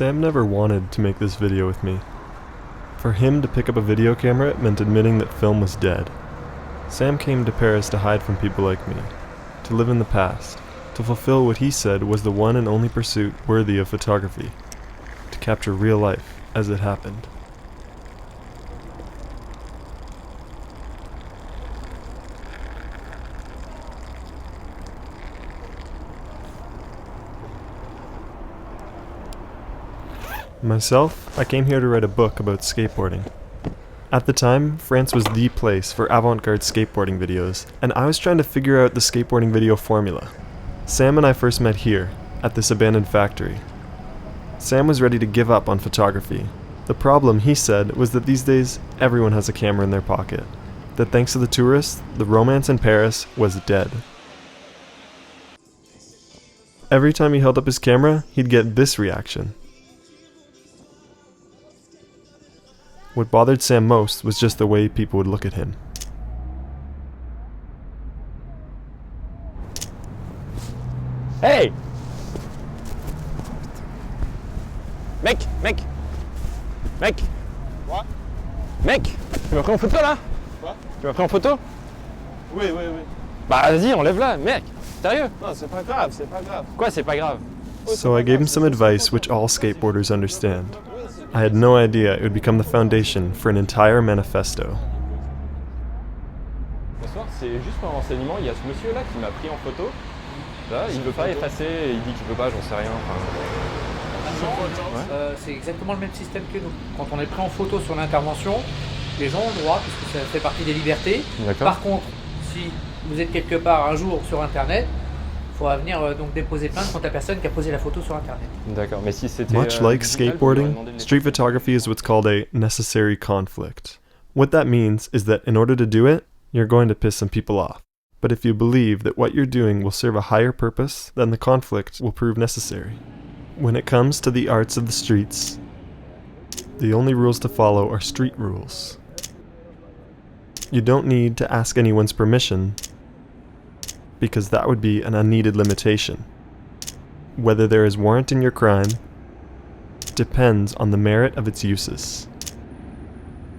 Sam never wanted to make this video with me. For him to pick up a video camera meant admitting that film was dead. Sam came to Paris to hide from people like me, to live in the past, to fulfill what he said was the one and only pursuit worthy of photography, to capture real life as it happened. Myself, I came here to write a book about skateboarding. At the time, France was the place for avant-garde skateboarding videos, and I was trying to figure out the skateboarding video formula. Sam and I first met here, at this abandoned factory. Sam was ready to give up on photography. The problem, he said, was that these days, everyone has a camera in their pocket. That thanks to the tourists, the romance in Paris was dead. Every time he held up his camera, he'd get this reaction. What bothered Sam most was just the way people would look at him. Hey! Mec! Quoi? Mec! Tu m'as pris en photo là? Quoi? Tu m'as pris en photo? Oui. Bah vas-y, enlève-la, mec! Sérieux? Non, c'est pas grave. Quoi, c'est pas grave? So I gave him some advice which all skateboarders understand. I had no idea it would become the foundation for an entire manifesto. Bonsoir, c'est juste pour un renseignement, il y a ce monsieur là qui m'a pris en photo. Là, il veut pas effacer, il dit qu'il veut pas, j'en sais rien. C'est exactement le même système que nous. Quand on est pris en photo sur l'intervention, les gens ont le droit, puisque ça fait partie des libertés. Par contre, si vous êtes quelque part un jour sur internet, il faudra venir donc déposer plainte contre la personne qui a posé la photo sur internet. D'accord, mais si c'était Much like skateboarding, street photography is what's called a necessary conflict. What that means is that in order to do it, you're going to piss some people off. But if you believe that what you're doing will serve a higher purpose, then the conflict will prove necessary. When it comes to the arts of the streets, the only rules to follow are street rules. You don't need to ask anyone's permission, because that would be an unneeded limitation. Whether there is warrant in your crime depends on the merit of its uses.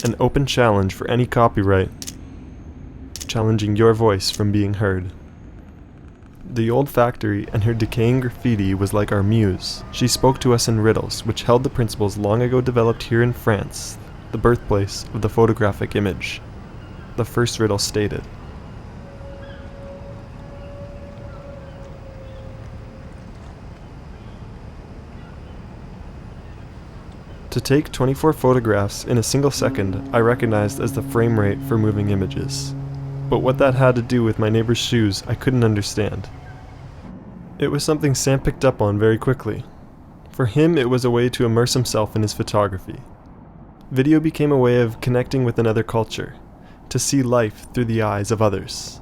An open challenge for any copyright, challenging your voice from being heard. The old factory and her decaying graffiti was like our muse. She spoke to us in riddles, which held the principles long ago developed here in France, the birthplace of the photographic image. The first riddle stated, to take 24 photographs in a single second, I recognized as the frame rate for moving images. But what that had to do with my neighbor's shoes, I couldn't understand. It was something Sam picked up on very quickly. For him, it was a way to immerse himself in his photography. Video became a way of connecting with another culture, to see life through the eyes of others.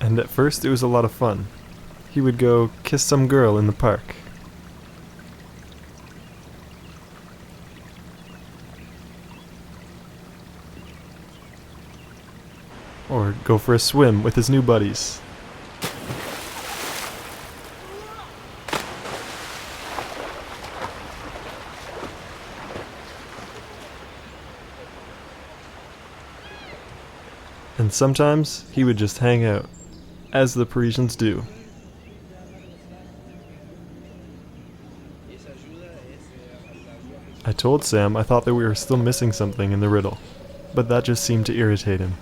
And at first, it was a lot of fun. he would go kiss some girl in the park. Or go for a swim with his new buddies. And sometimes he would just hang out, as the Parisians do. I told Sam I thought that we were still missing something in the riddle, but that just seemed to irritate him.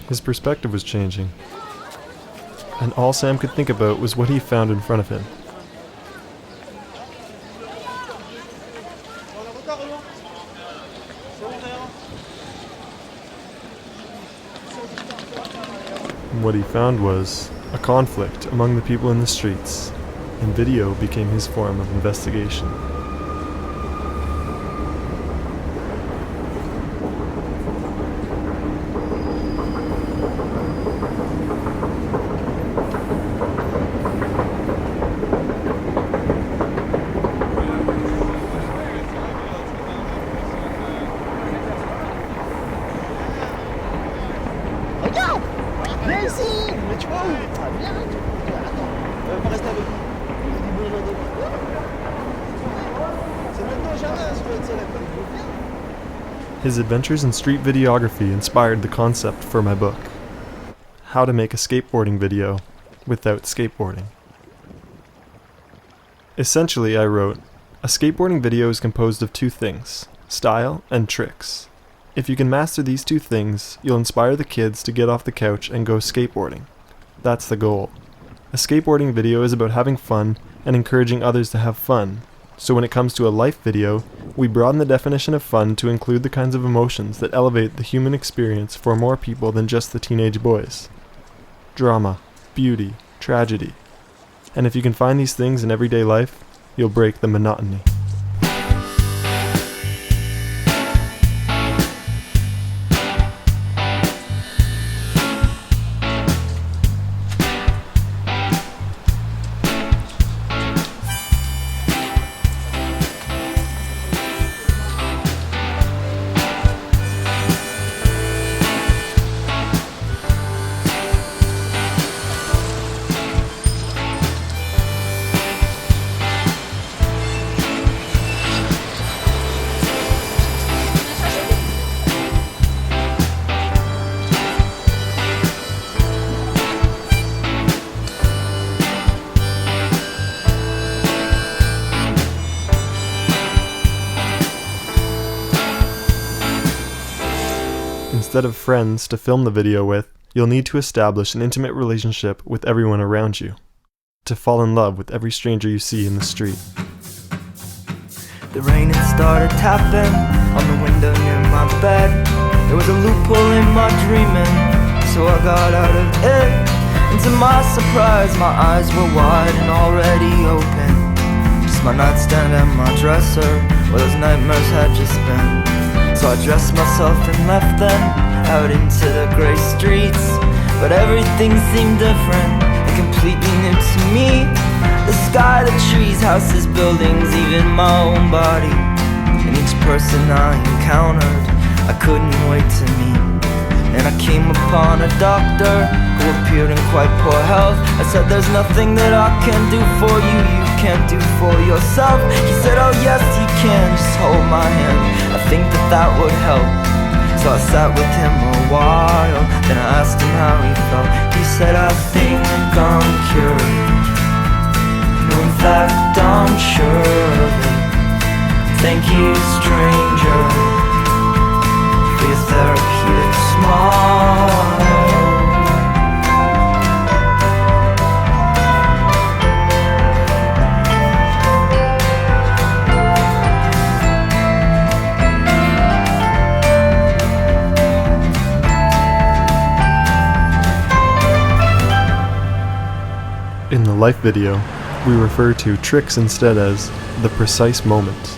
His perspective was changing, and all Sam could think about was what he found in front of him. And what he found was a conflict among the people in the streets, and video became his form of investigation. Viens ici! Mais tu vois où? Ah, viens, tu vois. Attends, pas rester avec nous. C'est maintenant jamais, je dois être seul avec toi. His adventures in street videography inspired the concept for my book, How to Make a Skateboarding Video Without Skateboarding. Essentially, I wrote, a skateboarding video is composed of two things, style and tricks. If you can master these two things, you'll inspire the kids to get off the couch and go skateboarding. That's the goal. A skateboarding video is about having fun and encouraging others to have fun. So when it comes to a life video, we broaden the definition of fun to include the kinds of emotions that elevate the human experience for more people than just the teenage boys. Drama, beauty, tragedy. And if you can find these things in everyday life, you'll break the monotony. Instead of friends to film the video with, you'll need to establish an intimate relationship with everyone around you. To fall in love with every stranger you see in the street. The rain had started tapping on the window near my bed. There was a loophole in my dreaming, so I got out of it. And to my surprise, my eyes were wide and already open. Just my nightstand and my dresser, where those nightmares had just been. So I dressed myself and left then, out into the grey streets. But everything seemed different and completely new to me. The sky, the trees, houses, buildings, even my own body. And each person I encountered, I couldn't wait to meet. And I came upon a doctor who appeared in quite poor health. I said, there's nothing that I can do for you, you can't do for yourself. He said, oh yes you can, just hold my hand, I think that would help. So I sat with him a while, then I asked him how he felt. He said, I think I'm cured. No, in fact I'm sure of it. Thank you, stranger, for your therapeutic smile. a life video, we refer to tricks instead as the precise moment.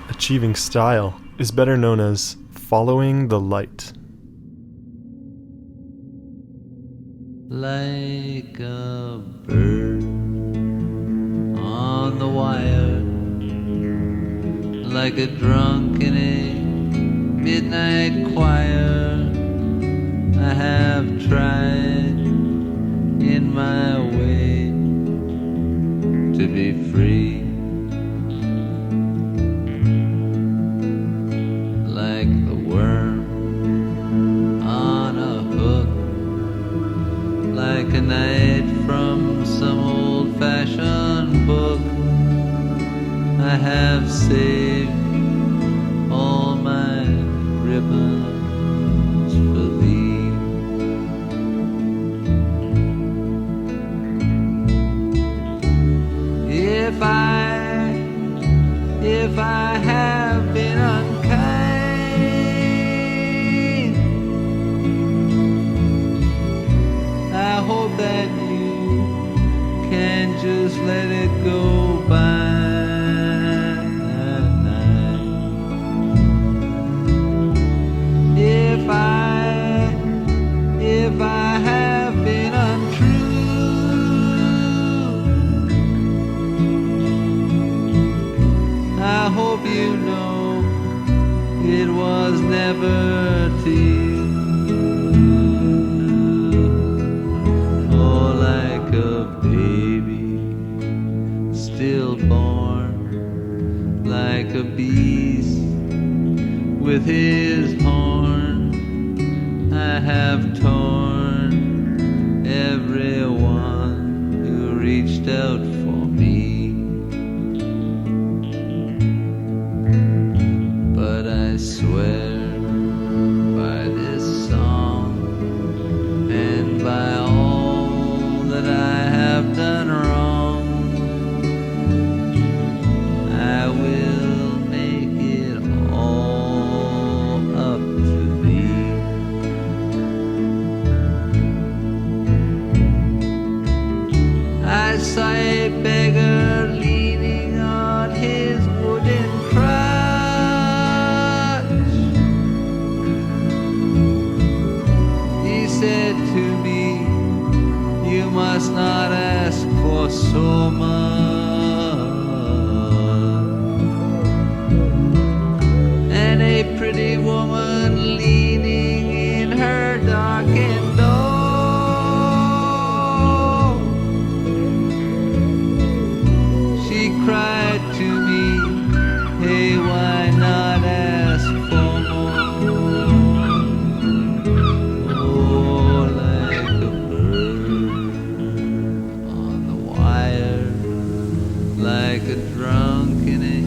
Achieving style is better known as following the light. Like a bird on the wire, like a drunk in a midnight choir, I have tried in my way to be free. Like the worm on a hook, like a knight from some old-fashioned book, I have saved all my ribbons for thee. If I have been unkind, I hope that you can just let it go by. If I have been untrue, I hope you know it was never to you. Oh, like a baby still a beast with his horn. I have torn everyone who reached out for me. But I swear by this song and by all that I have done wrong, I will make it all up to thee. I saw a beggar leaning on his wooden crutch. He said to me, "You must not ask for so much." And a pretty woman leaning in her darkened door, she cried to me, "Hey, why not ask for more?" Oh, like a bird on the wire, like a drunk in a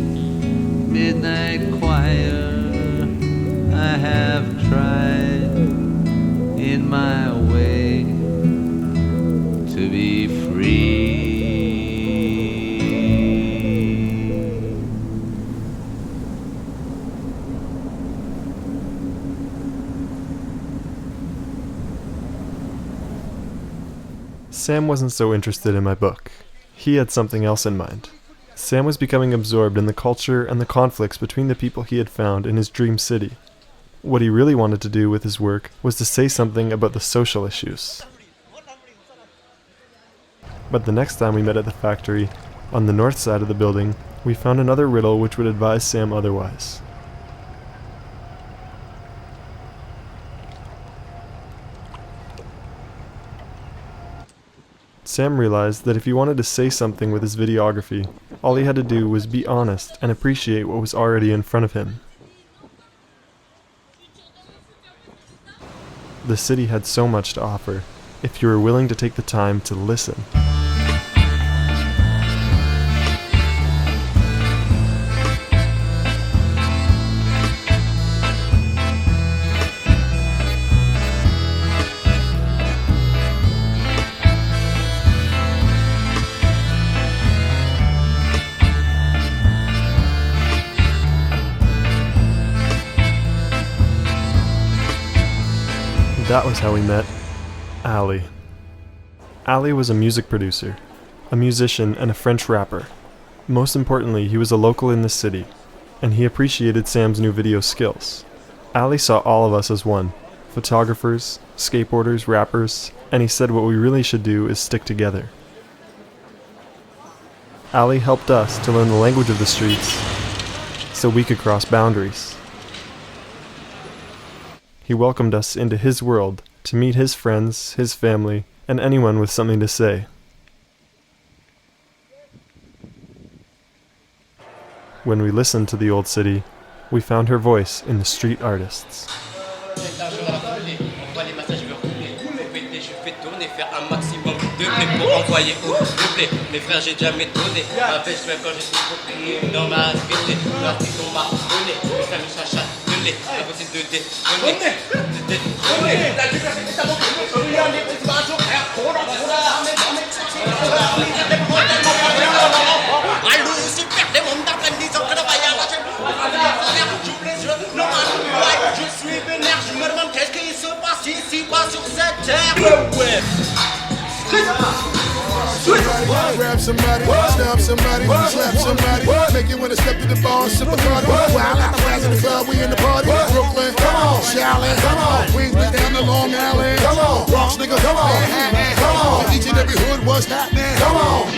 midnight choir, I have tried in my way to be free. Sam wasn't so interested in my book. He had something else in mind. Sam was becoming absorbed in the culture and the conflicts between the people he had found in his dream city. What he really wanted to do with his work was to say something about the social issues. But the next time we met at the factory, on the north side of the building, we found another riddle which would advise Sam otherwise. Sam realized that if he wanted to say something with his videography, all he had to do was be honest and appreciate what was already in front of him. The city had so much to offer, if you were willing to take the time to listen. That was how we met Ali. Ali was a music producer, a musician, and a French rapper. Most importantly, he was a local in the city, and he appreciated Sam's new video skills. Ali saw all of us as one, photographers, skateboarders, rappers, and he said what we really should do is stick together. Ali helped us to learn the language of the streets so we could cross boundaries. He welcomed us into his world to meet his friends, his family, and anyone with something to say. When we listened to the old city, we found her voice in the street artists. Pour envoyer où le blé, mes frères j'ai jamais donné. Avec je quand j'ai tout dans ma activité. L'artiste on m'a donné, mais ça me chacha de lait. Impossible de déconner. La diversité ça manque. Regarde les petits bateaux. Allô super les mondes d'appel disant que le voyage. J'ouvre les yeux, non je suis vénère. Je me demande qu'est-ce qui se passe ici bas sur cette terre. Ouais. Grab somebody, stab somebody, slap somebody, make you wanna step to the bar, sip a party. Wild out the in the club, we in the party. Brooklyn, come on, Charlotte, come on, Queensbridge down the Long Island, come on, Bronx nigga, come on, Manhattan, come on, each and every hood, what's happening? Come on.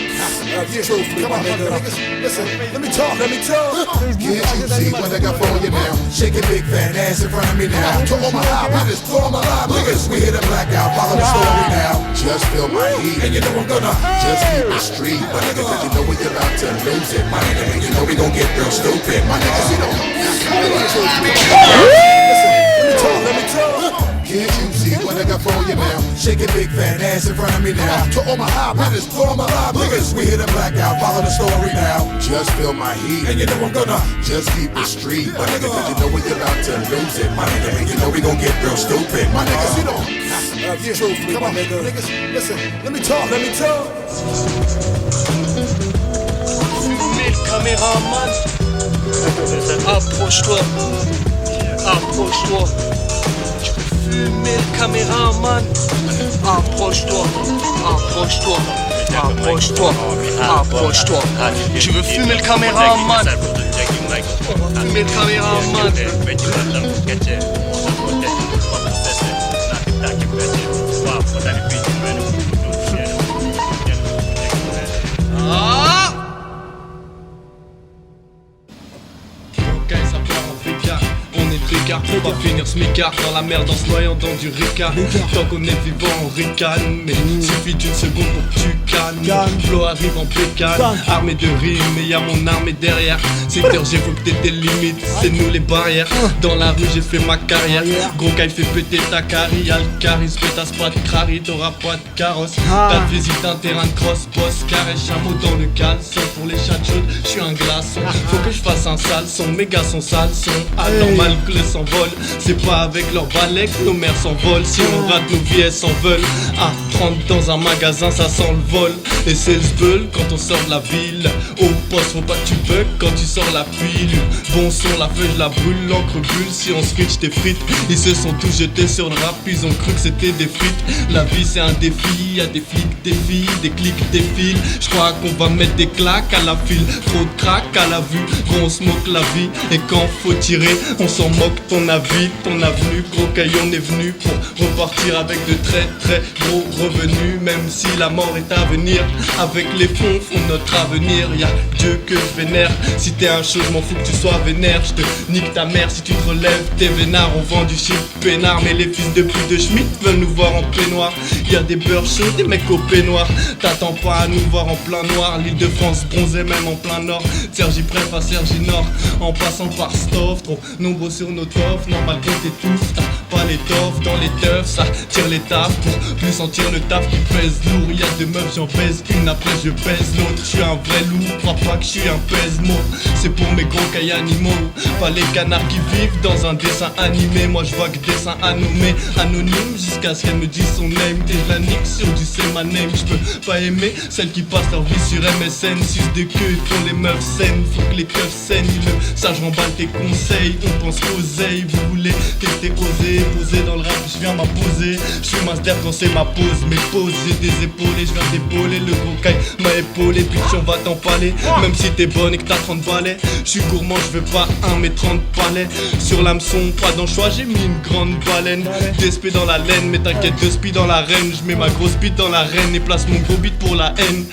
the truth. Come on, niggas. Listen, let me talk. Can't you see what I got for you now? Shake a big fat ass in front of me now. To all my high niggas, to all my live niggas. We hit a blackout, follow the story now. Just feel my heat, and you know I'm gonna just keep the street, my nigga, cause you know we about to lose it, my nigga, and you know we gon' get real stupid, my niggas, you know. Listen, let me talk. Can't you see what I got for you now? Shake a big fat ass in front of me now. To all my high niggas, to all my live niggas. We hit a blackout, follow the story now. Just feel my heat, and you know I'm gonna just keep the street, my nigga, cause you know we about to lose it, my nigga, and you know we gon' get real stupid, my niggas, you know. Truth, come on, niggas, listen, let me talk. Fumer le caméraman, approche-toi. Tu veux fumer le caméraman, approche-toi. Tu veux fumer le caméraman, On va finir smicard dans la merde en se noyant dans du ricard. Tant qu'on est vivant on ricane, mais suffit d'une seconde pour que tu calmes. Flo arrive en pécane, armé de rimes, mais y'a mon armée derrière. Secteur G faut que t'aies tes limites, c'est nous les barrières. Dans la rue j'ai fait ma carrière. Gros caille fait péter ta carie, y'a le charisme, pétasse pas de crari, t'auras pas de carrosse. T'as visite un terrain de cross, boss, carré, chameau dans le caleçon. Pour les chats chaudes, j'suis un glaçon. Faut que je fasse un sale son, méga son sale son. Anormal que le s'envole, c'est pas avec leur balai que nos mères s'envolent. Si on rate nos vies elles s'en veulent. À 30 dans un magasin ça sent le vol. Et c'est le sbeul quand on sort de la ville. Au poste faut pas que tu bugs quand tu sors la pilule. Bon son, la feuille je la brûle, l'encre bulle. Si on switch tes frites, ils se sont tous jetés sur le rap. Ils ont cru que c'était des frites. La vie c'est un défi, y'a des flics, des filles, des clics, des fils. J'crois qu'on va mettre des claques à la file. Trop de crack à la vue, gros on se moque la vie. Et quand faut tirer, on s'en moque. Ton avis, ton avenue, gros caillon est venu pour repartir avec de très très gros revenus. Même si la mort est à venir, avec les fonds font notre avenir. Y'a Dieu que je vénère. Si t'es un show, je m'en fous que tu sois vénère. Je te nique ta mère si tu te relèves, t'es vénard. On vend du shit peinard, mais les fils de pute de Schmitt veulent nous voir en peignoir. Y'a des beurres chauds, des mecs au peignoir. T'attends pas à nous voir en plein noir. L'île de France bronzée même en plein nord. Sergi Pref à Sergi Nord, en passant par Stoff. Trop nombreux sur nos toffes, normal qu'on t'étouffe. T'as pas les toffes dans les teufs, ça tire les tafs pour plus sentir le taf qui pèse lourd. Y'a deux meufs, j'en baise une, après je baise l'autre. Je suis un vrai loup, crois pas que je suis un pèse-mot. C'est pour mes gros cailles animaux, pas les canards qui vivent dans un dessin animé. Moi je vois que dessin à nommer, anonyme jusqu'à ce qu'elle me dise son name. Et je la nique sur du c'est ma name. Je peux pas aimer celles qui passent leur vie sur MSN. Suce de queue, ils font les meufs saines. Faut que les keufs saignent, ça je remballe tes conseils. On pense qu'oseille, vous voulez tester, oser, poser dans le rap, je viens m'imposer. Je suis master quand c'est ma pause, mes pauses, j'ai des épaules et je viens d'épauler. Le gros caille m'a épaulé, puis on va t'empaler. Même si t'es bonne et que t'as 30 balais, je suis gourmand, je veux pas 1 mais 30 palais. Sur l'hameçon, pas d'anchois, j'ai mis une grande baleine. Des spi dans la laine, mais t'inquiète, 2 spi dans l'arène. Je mets ma grosse bite dans l'arène et place mon gros bite pour la haine.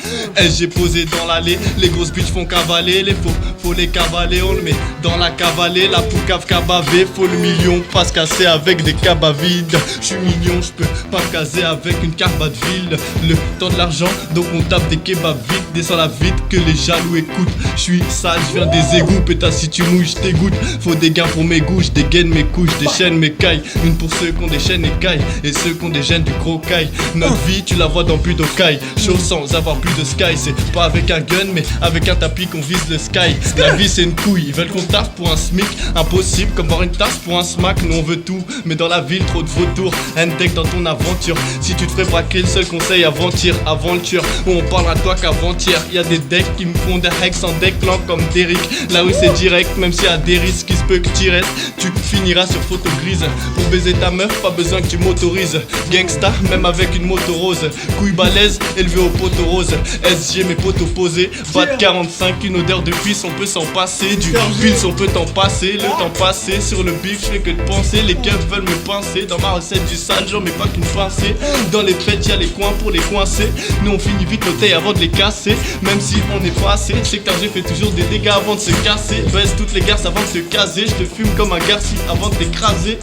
J'ai posé dans l'allée, les grosses bites font cavaler. Les faux, faut les cavaler, on le met dans la cavalée. La poucave cabavé, faut le million, pas se casser avec des cabas vides. Je suis mignon, je peux pas me caser avec une carba de ville. Le temps de l'argent, donc on tape des kebabs vite. Descends la vite que les jaloux écoutent. Je suis sale, je viens des égouts, pétasse si tu mouilles, je t'égoutte. Faut des gains pour mes goûts, je dégaine mes couches, je déchaîne mes cailles. Une pour ceux qui ont des chaînes et cailles, et ceux qui ont des gènes du gros caille. Notre vie, tu la vois dans Budokai. Chaud sans avoir plus de sky, c'est pas avec un gun, mais avec un tapis qu'on vise le sky. La vie c'est une couille, ils veulent qu'on taffe pour un SMIC. Impossible comme voir une tasse pour un smack. Nous on veut tout, mais dans la ville trop de vautours. N-Tech dans ton aventure. Si tu te ferais braquer, le seul conseil avant-hier, avant le tueur. Où on parlera de toi qu'avant-hier. Y'a des decks qui me font des hacks en deck plan comme Derrick. Là où c'est direct, même s'il y a des risques, il se peut que tu restes. Tu finiras sur photo grise. Pour baiser ta meuf, pas besoin que tu m'autorises. Gangsta, même avec une moto rose. Couille balèze, élevé au poteau rose. SG, mes potes opposés. Bat 45, une odeur de pisse, on peut s'en passer. Du pils, on peut t'en passer. Le temps passé sur le bif, je fais que de penser. Les keufs veulent me pincer. Dans ma recette du sale, j'en mets pas qu'une pincée. Dans les fêtes, y'a les coins pour les coincer. Nous on finit vite nos tailles avant de les casser. Même si on n'est pas assez, c'est que j'ai fait toujours des dégâts avant de se casser. Baisse toutes les garces avant de se caser. Je te fume comme un garci avant de t'écraser.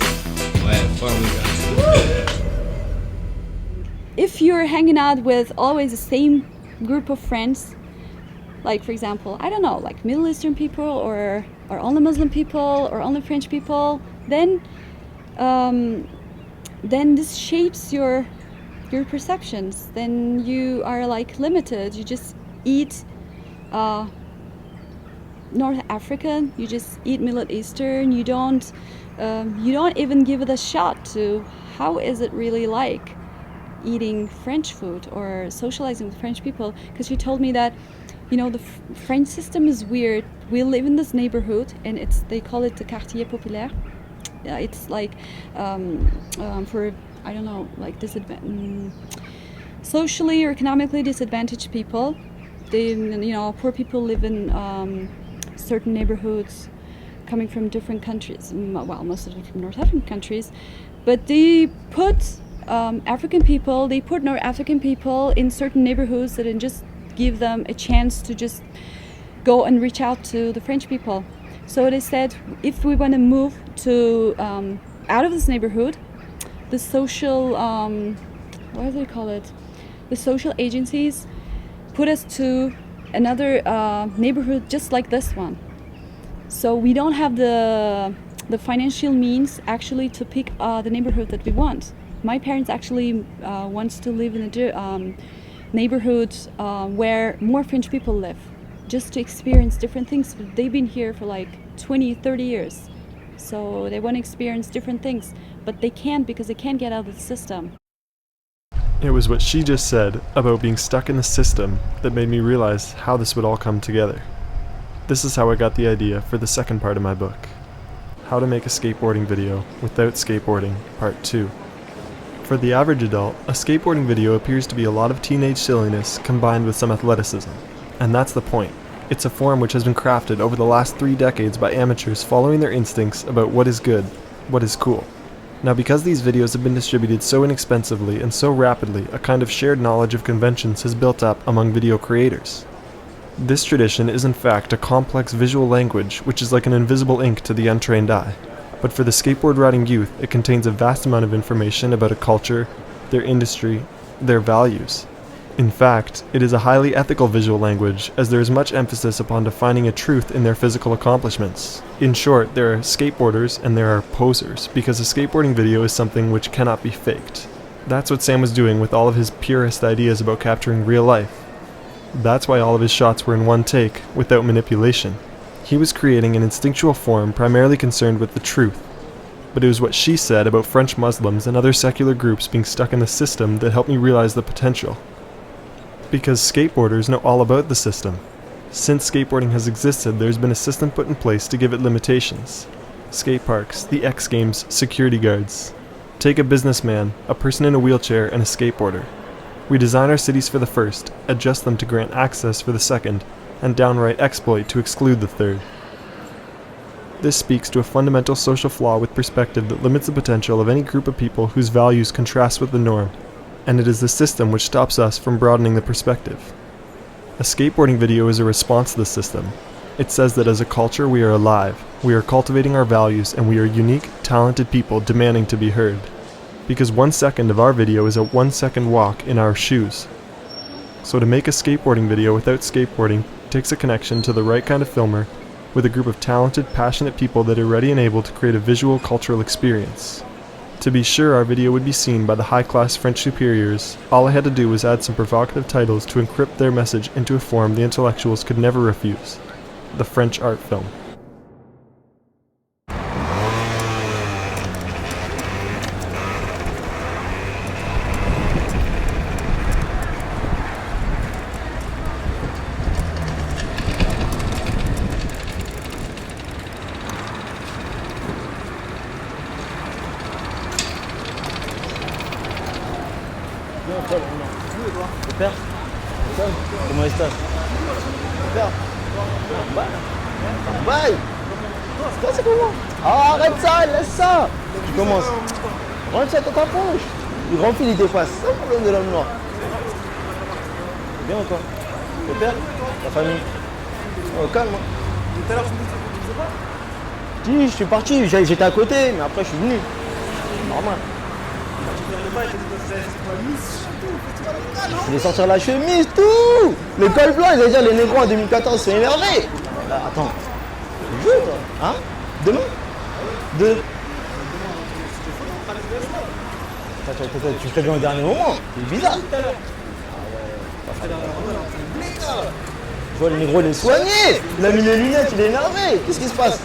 Ouais, enfin les gars. If you're hanging out with always the same group of friends, like for example, I don't know, like Middle Eastern people or only Muslim people or only French people, then this shapes your perceptions. Then you are like limited. You just eat North African. You just eat Middle Eastern. You don't even give it a shot to how is it really like eating French food or socializing with French people, because she told me that, you know, the French system is weird. We live in this neighborhood and they call it the quartier populaire. It's like for, I don't know, like socially or economically disadvantaged people. They, you know, poor people live in certain neighborhoods coming from different countries, well, most of them from North African countries, but they put African people, they put North African people in certain neighborhoods that just give them a chance to just go and reach out to the French people. So they said, if we want to move to out of this neighborhood, the social, what do they call it? The social agencies put us to another neighborhood just like this one. So we don't have the financial means actually to pick the neighborhood that we want. My parents actually wants to live in a neighborhood where more French people live, just to experience different things. They've been here for like 20, 30 years. So they want to experience different things, but they can't because they can't get out of the system. It was what she just said about being stuck in the system that made me realize how this would all come together. This is how I got the idea for the second part of my book, How to Make a Skateboarding Video Without Skateboarding, Part 2. For the average adult, a skateboarding video appears to be a lot of teenage silliness combined with some athleticism. And that's the point. It's a form which has been crafted over the last 3 decades by amateurs following their instincts about what is good, what is cool. Now, because these videos have been distributed so inexpensively and so rapidly, a kind of shared knowledge of conventions has built up among video creators. This tradition is in fact a complex visual language which is like an invisible ink to the untrained eye. But for the skateboard riding youth, it contains a vast amount of information about a culture, their industry, their values. In fact, it is a highly ethical visual language, as there is much emphasis upon defining a truth in their physical accomplishments. In short, there are skateboarders and there are posers, because a skateboarding video is something which cannot be faked. That's what Sam was doing with all of his purist ideas about capturing real life. That's why all of his shots were in one take, without manipulation. He was creating an instinctual form primarily concerned with the truth. But it was what she said about French Muslims and other secular groups being stuck in the system that helped me realize the potential. Because skateboarders know all about the system. Since skateboarding has existed, there's been a system put in place to give it limitations. Skate parks, the X Games, security guards. Take a businessman, a person in a wheelchair, and a skateboarder. We design our cities for the first, adjust them to grant access for the second, and downright exploit to exclude the third. This speaks to a fundamental social flaw with perspective that limits the potential of any group of people whose values contrast with the norm, and it is the system which stops us from broadening the perspective. A skateboarding video is a response to the system. It says that as a culture we are alive, we are cultivating our values, and we are unique, talented people demanding to be heard. Because 1 second of our video is a 1 second walk in our shoes. So to make a skateboarding video without skateboarding takes a connection to the right kind of filmer, with a group of talented, passionate people that are ready and able to create a visual cultural experience. To be sure our video would be seen by the high-class French superiors, all I had to do was add some provocative titles to encrypt their message into a form the intellectuals could never refuse: the French art film. Super. Comment estás? Super. Bye. Bye. C'est comment? Oh, arrête ça, laisse ça. Tu commences. Rentre ça dans ta poche. Il remplit, il dépasse. C'est le problème de l'homme noir. C'est bien ou quoi? Ton père? Ta famille? Oh, calme. Tout à l'heure, tu me disais pas? Si, je suis parti. J'étais à côté, mais après, je suis venu. Normal. Je voulais sortir la chemise, tout. Le col blanc, ils allaient dire les négros en 2014 sont énervés. Attends. Tu veux, toi? Hein? Demain? Tu fais bien au dernier moment. C'est bizarre. Je vois le négro, il est soigné. Il a mis les lunettes, il est énervé. Qu'est-ce qui se passe?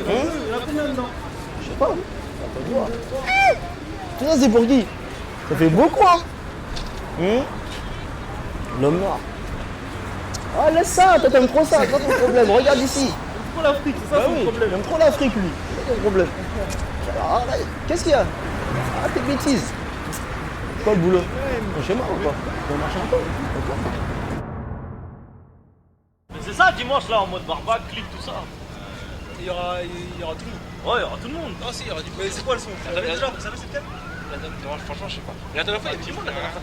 Je sais pas. Tout ça, c'est pour qui? Ça fait beaucoup, hein? L'homme noir. Ah, laisse ça, toi t'aimes trop ça, c'est pas ton problème. Regarde ici. Il aime trop l'Afrique, c'est ça son problème. Il aime trop l'Afrique, lui. C'est pas ton problème. Alors, qu'est-ce qu'il y a? Ah, tes bêtises. C'est quoi le boulot? Chez moi ou quoi? Tu vas marcher un peu? Mais c'est ça, dimanche là, en mode barbac, clip, tout ça. Il y aura tout le monde. Ouais, il y aura tout le monde. Non, si, il y aura du. Mais c'est quoi le son? Vous savez déjà, vous savez c'est lequel? Franchement, je sais pas. Mais la dernière fois, il y avait du monde la dernière fois.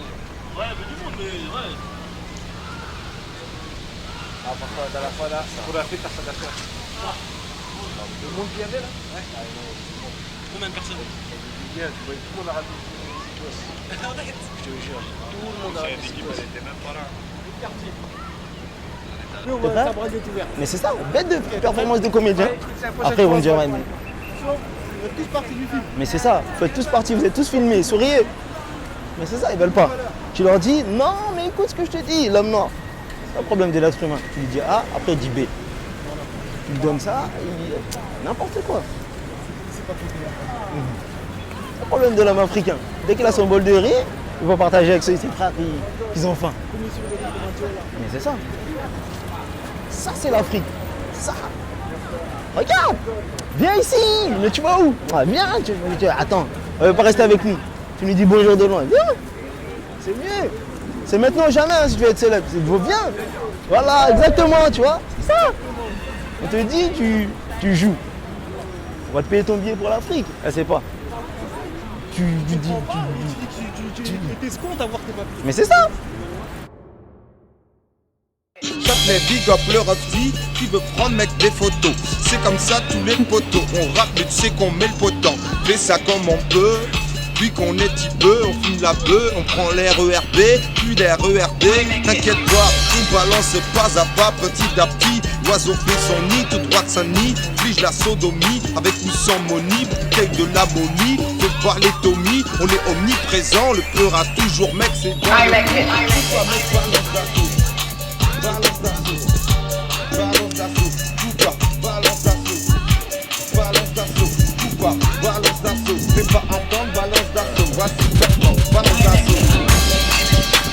Ouais, il y avait du monde, mais ouais. Ah, parfois, la dernière fois là, pour l'Afrique, t'as ça d'accord. Le monde qui y avait là? Ouais. Combien de personnes? Tu voyais tout le monde à rater. Je te jure, tout le monde a raté. L'équipe, elle était même pas là. Mais c'est ça, bête de performance de comédien. Après, ils vont dire, ouais, mais. Vous êtes tous partis du film. Mais c'est ça, vous êtes tous partis, vous êtes tous filmés, souriez. Mais c'est ça, ils veulent pas. Tu leur dis, non, mais écoute ce que je te dis, l'homme noir. C'est pas le problème de l'être humain. Tu lui dis A, après il dit B. Tu lui donnes ça, il dit n'importe quoi. C'est le problème de l'homme africain. Dès qu'il a son bol de riz, il va partager avec ses frères qui ont faim. Mais c'est ça. Ça, c'est l'Afrique. Ça. Regarde. Viens ici. Mais tu vas où? Ah, viens. Attends. Elle veut pas rester avec nous. Tu lui dis bonjour de loin. Viens. C'est mieux. C'est maintenant ou jamais hein, si tu veux être célèbre. Viens. Voilà, exactement, tu vois. C'est ça. On te dit, tu joues. On va te payer ton billet pour l'Afrique. Elle sait pas. Tu t'escomptes à voir tes papiers. Mais c'est ça. Les big up le rugby qui veut prendre mec des photos. C'est comme ça tous les potos. On rappe mais tu sais qu'on met le potent. Fais ça comme on peut. Puis qu'on est petit peu, on fume la bœuf, on prend l'air ERB, puis l'air ERD. T'inquiète pas, on balance pas à pas, petit à petit. L'oiseau fait son nid, tout droit de Saint-Denis. Flige la sodomie, avec ou sans monie. Bouteille de la momie, faut parler Tommy. On est omniprésent, le peur a toujours mec, c'est bon. Balance d'assaut, balance d'assaut, coupa, balance d'assaut, balance d'assaut, coupa, balance d'assaut, fais pas attendre, balance d'assaut, voici maintenant, balance d'assaut.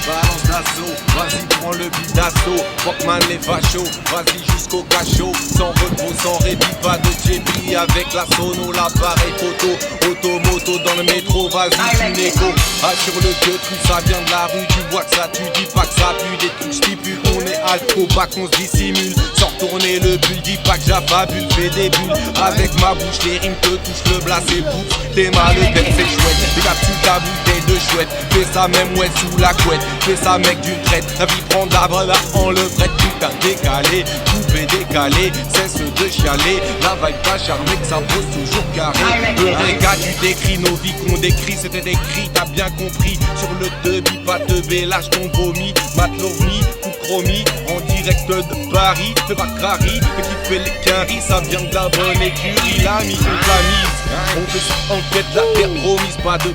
Balance d'assaut, vas-y prends le beat d'assaut, Walkman les fachos, vas-y jusqu'au cachot, sans repos, sans répit, pas de JB avec la sono, l'appareil photo, automoto dans le métro, vas-y tu n'écho, assure le que tout ça vient de la rue, tu vois que ça tu dis pas que ça pue, des trucs stipule, on est au bac on se dissimule, sans tourner le bulle, dis pas que j'affabule, fais des bulles, avec ma bouche les rimes te touchent le blas et bouffe, t'es mal le tête c'est chouette, les gars tu ta bouteille de chouette, fais ça même ouais sous la couette, fais ça mec d'une traite, la vie prend d'arbre là en levrette, putain décalé, coupé décalé, cesse de chialer, la vibe pas charmée que ça pose toujours carré, le réga tu décris, nos vies qu'on décrit, c'était écrit, t'as bien compris, sur le debit pas te lâche ton vomi, matlovni, chromie, en direct de Paris, fais pas crari, mais qui fait les caries, ça vient de la bonne écurie, l'ami, on t'a mise. On fait ça en tête, la terre promise, pas de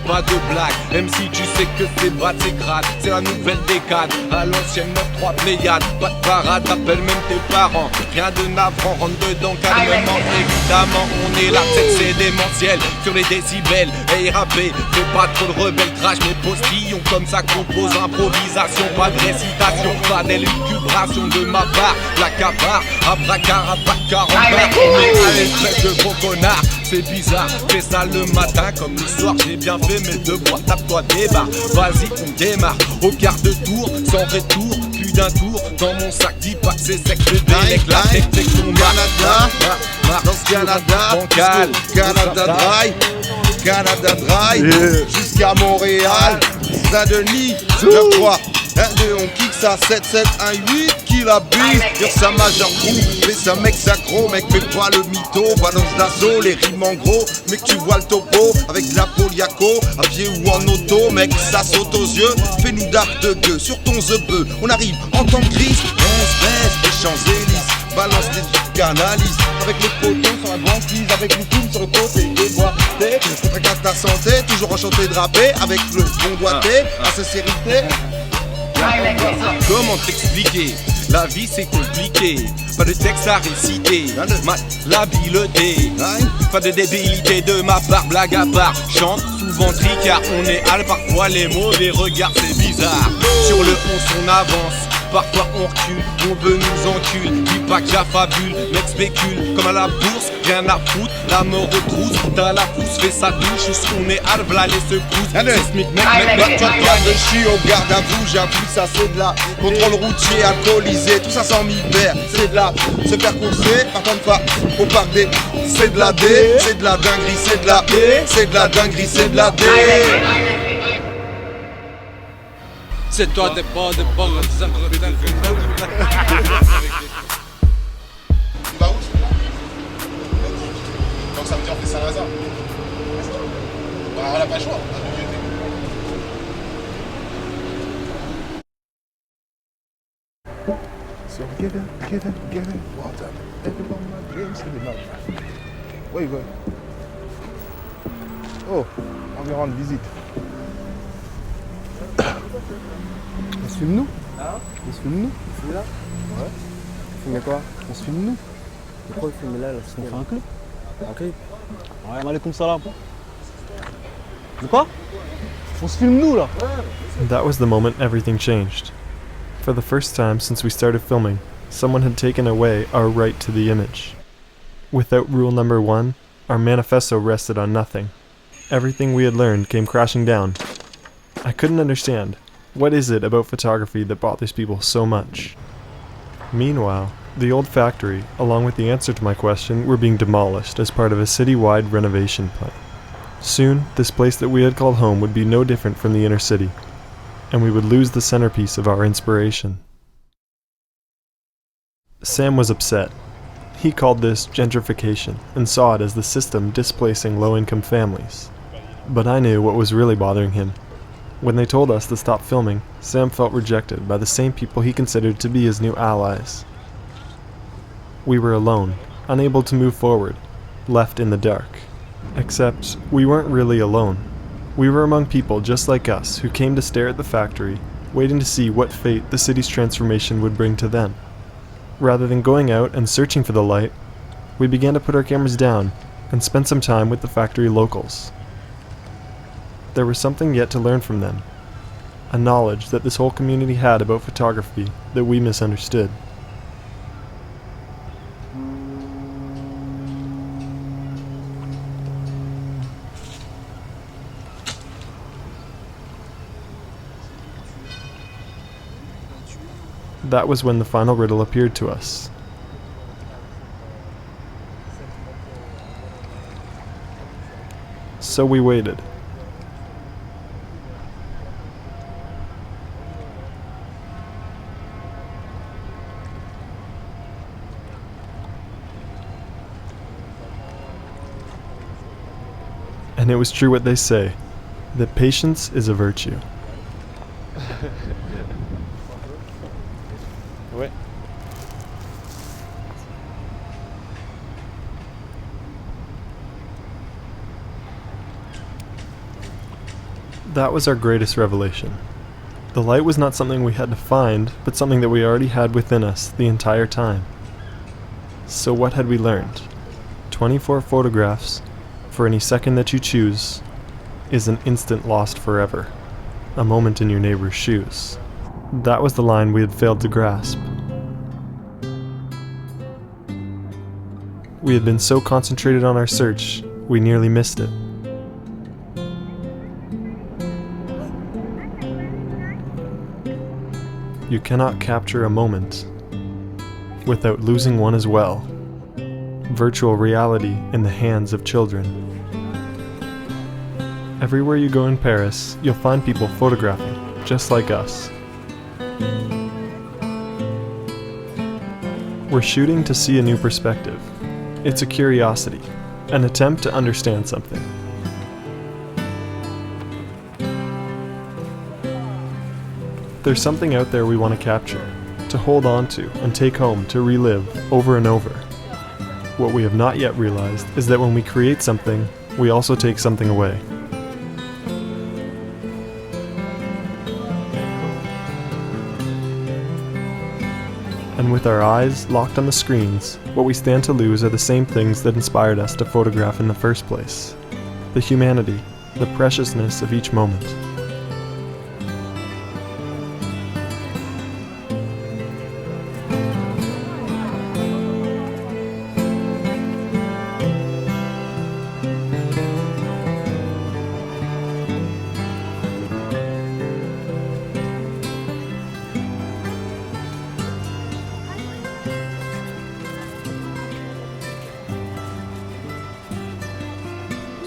blague. Même si tu sais que c'est bas, c'est grade, c'est la nouvelle décade. À l'ancienne 9-3 Pléiade, pas de parade, t'appelles même tes parents. Rien de navrant, rentre dedans calmement. Évidemment, on est là, c'est démentiel. Sur les décibels, hey rappé, fais pas trop de rebelle, crash mes postillons. Comme ça compose improvisation, pas de récitation, pas d'élucubration de ma part. La cabare, abracarabacar, on est à l'espèce de gros connard. C'est bizarre, fais ça le matin comme le soir, j'ai bien fait mes devoirs, tape-toi des barres, vas-y on démarre, au quart de tour, sans retour, puis plus d'un tour dans mon sac, dis pas que c'est sec, bébé, la tech, c'est ton Canada, dans ce Canada, Canada Dry, Canada Dry, jusqu'à Montréal, Saint-Denis, 9-3, 1-2, on kick ça, 7-7-1-8, qui la bise, sur sa majeure trou, mais ça mec synchro, mec fais pas le mytho, balance d'assaut, les rimes en gros, mec tu vois le topo, avec de la poliaco, à pied ou en auto, mec ça saute aux yeux, fais-nous d'arc de gueux, sur ton zebeu, on arrive en temps de crise, on se baisse, les Champs-Élysées, balance les canalises, avec les potons sur la banquise, avec les films sur le côté, des boîtés, contre ta santé, toujours enchanté de rapper, avec le bon doigté, la sincérité. Comment t'expliquer? La vie c'est compliqué, pas de texte à réciter, l'habileté, pas de débilité de ma part, blague à part, chante souvent tricard, on est hal, parfois les mauvais regards c'est bizarre, sur le 11 on avance, parfois on recule, on veut nous encule, dis pas que j'affabule, mec spécule, comme à la bourse, rien à foutre, la mort aux trousses, t'as la pousse, fait sa douche, on est hal, v'là les secousses, c'est smic mec, toi de chi au garde à vous, j'avoue ça c'est de la contrôle routier, alcoolisé, tout ça sans mi-père, c'est de la, se faire courser, par contre pas au parc des, c'est de la D, c'est de la dinguerie, c'est de la D, c'est de la dinguerie, c'est de la D. C'est toi des pas, des pas, des Tu vas où? Donc ça veut dire que c'est Saint-Lazare. Bah, on n'a pas le choix. So get it, water. Everyone my dreams to be loved. Where you going? Oh, on vient rendre visite. On se filme nous? On se filme nous? On filme là? Ouais. On filme quoi? On se filme nous? Pourquoi on filme là? On fait un clip? Un clip? Ouais, maaleykoum salam. De quoi? On se filme nous là? That was the moment everything changed. For the first time since we started filming, someone had taken away our right to the image. Without rule number 1, our manifesto rested on nothing. Everything we had learned came crashing down. I couldn't understand. What is it about photography that bothers people so much? Meanwhile, the old factory, along with the answer to my question, were being demolished as part of a city-wide renovation plan. Soon, this place that we had called home would be no different from the inner city, and we would lose the centerpiece of our inspiration. Sam was upset. He called this gentrification and saw it as the system displacing low-income families. But I knew what was really bothering him. When they told us to stop filming, Sam felt rejected by the same people he considered to be his new allies. We were alone, unable to move forward, left in the dark. Except, we weren't really alone. We were among people just like us who came to stare at the factory, waiting to see what fate the city's transformation would bring to them. Rather than going out and searching for the light, we began to put our cameras down and spend some time with the factory locals. There was something yet to learn from them, a knowledge that this whole community had about photography that we misunderstood. That was when the final riddle appeared to us. So we waited. And it was true what they say, that patience is a virtue. Ouais. That was our greatest revelation. The light was not something we had to find, but something that we already had within us the entire time. So what had we learned? 24 photographs, for any second that you choose, is an instant lost forever. A moment in your neighbor's shoes. That was the line we had failed to grasp. We had been so concentrated on our search, we nearly missed it. You cannot capture a moment without losing one as well. Virtual reality in the hands of children. Everywhere you go in Paris, you'll find people photographing, just like us. We're shooting to see a new perspective. It's a curiosity, an attempt to understand something. There's something out there we want to capture, to hold on to and take home to relive over and over. What we have not yet realized is that when we create something, we also take something away. And with our eyes locked on the screens, what we stand to lose are the same things that inspired us to photograph in the first place. The humanity, the preciousness of each moment.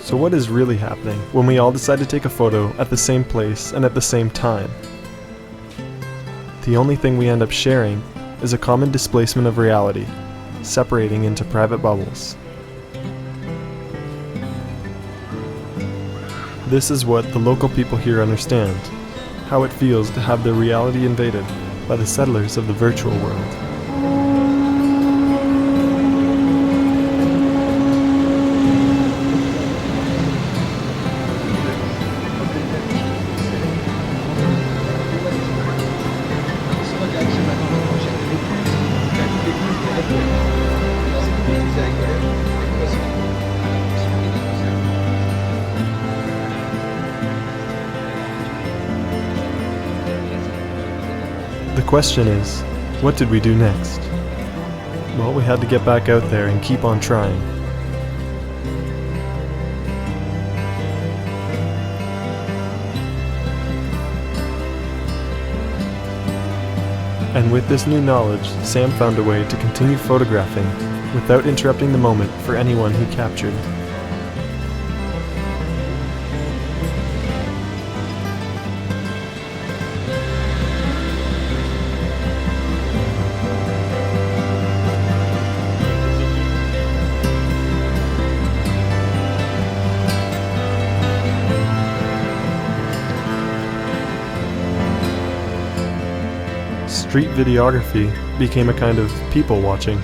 So what is really happening when we all decide to take a photo at the same place and at the same time? The only thing we end up sharing is a common displacement of reality, separating into private bubbles. This is what the local people here understand, how it feels to have their reality invaded by the settlers of the virtual world. The question is, what did we do next? Well, we had to get back out there and keep on trying. And with this new knowledge, Sam found a way to continue photographing without interrupting the moment for anyone he captured. Street videography became a kind of people watching.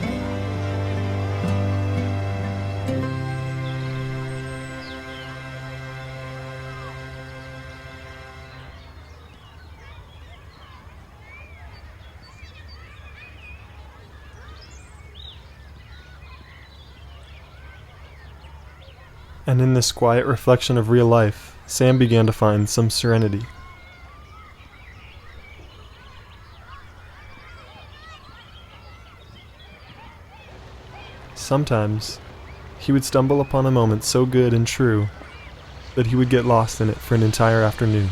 And in this quiet reflection of real life, Sam began to find some serenity. Sometimes, he would stumble upon a moment so good and true that he would get lost in it for an entire afternoon.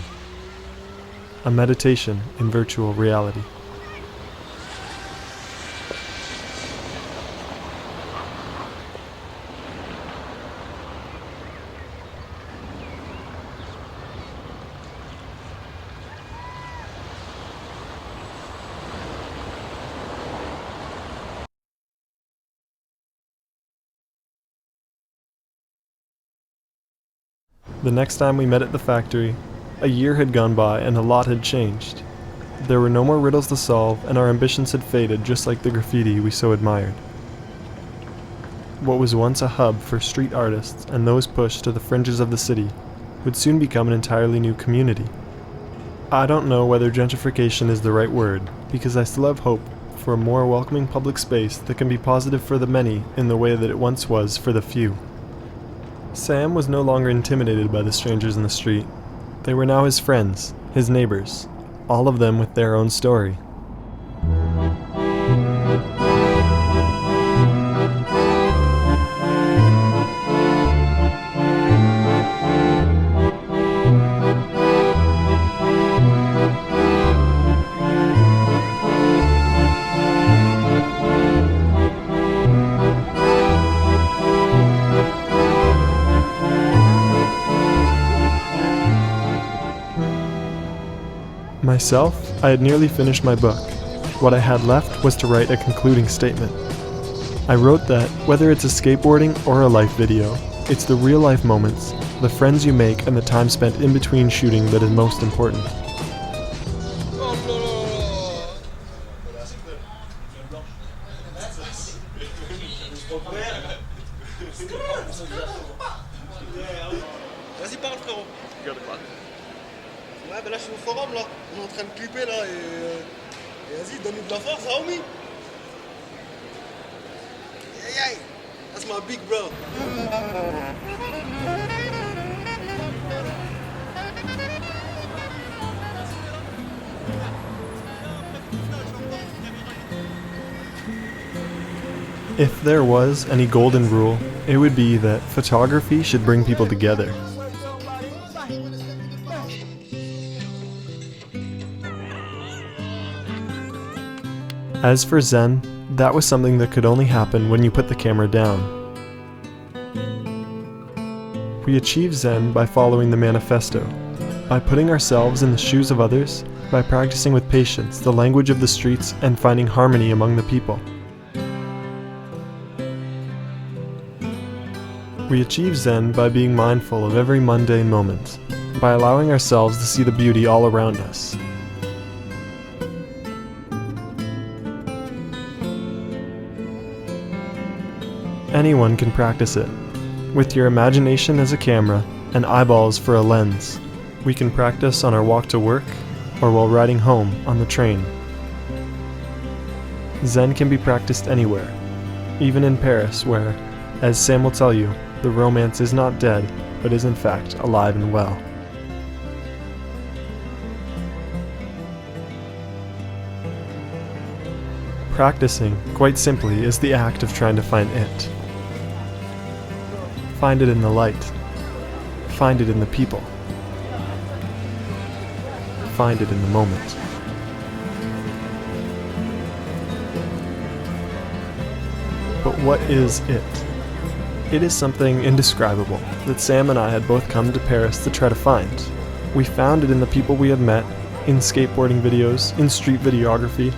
A meditation in virtual reality. The next time we met at the factory, a year had gone by and a lot had changed. There were no more riddles to solve, and our ambitions had faded just like the graffiti we so admired. What was once a hub for street artists and those pushed to the fringes of the city would soon become an entirely new community. I don't know whether gentrification is the right word, because I still have hope for a more welcoming public space that can be positive for the many in the way that it once was for the few. Sam was no longer intimidated by the strangers in the street. They were now his friends, his neighbors, all of them with their own story. myself, I had nearly finished my book. What I had left was to write a concluding statement. I wrote that, whether it's a skateboarding or a life video, it's the real-life moments, the friends you make, and the time spent in between shooting that is most important. Vas-y, parle, frérot. Ouais, ben là, je suis au forum, là. On est en train de clipper, là, et vas-y, donne-nous de la force, hein, homie. Hey, hey, that's my big bro. If there was any golden rule, it would be that photography should bring people together. As for Zen, that was something that could only happen when you put the camera down. We achieve Zen by following the manifesto, by putting ourselves in the shoes of others, by practicing with patience the language of the streets and finding harmony among the people. We achieve Zen by being mindful of every mundane moment, by allowing ourselves to see the beauty all around us. Anyone can practice it. With your imagination as a camera and eyeballs for a lens, we can practice on our walk to work or while riding home on the train. Zen can be practiced anywhere, even in Paris where, as Sam will tell you, the romance is not dead, but is in fact alive and well. Practicing, quite simply, is the act of trying to find it. Find it in the light. Find it in the people. Find it in the moment. But what is it? It is something indescribable that Sam and I had both come to Paris to try to find. We found it in the people we had met, in skateboarding videos, in street videography,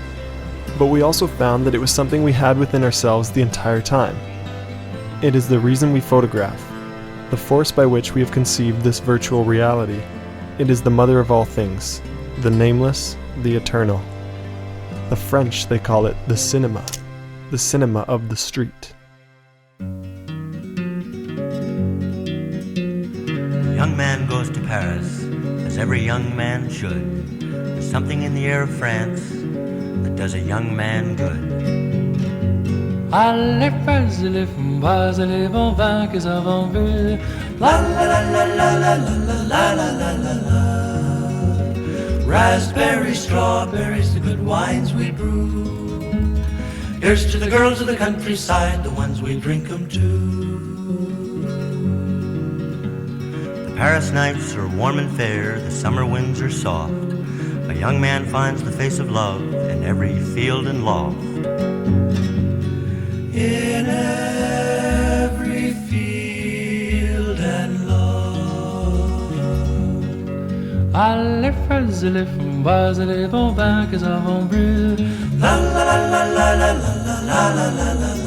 but we also found that it was something we had within ourselves the entire time. It is the reason we photograph, the force by which we have conceived this virtual reality. It is the mother of all things, the nameless, the eternal. The French, they call it the cinéma of the street. A young man goes to Paris, as every young man should. There's something in the air of France that does a young man good. Allez, fais les fumbases, les bons vins que avons bu. La la la la la la la la la la la. Raspberries, strawberries, the good wines we brew. Here's to the girls of the countryside, the ones we drink 'em to. Paris nights are warm and fair, the summer winds are soft. A young man finds the face of love in every field and loft. In every field and loft. Allez, fais les fumbases, les bons vins que avons bu. La la la la la la la la la la la.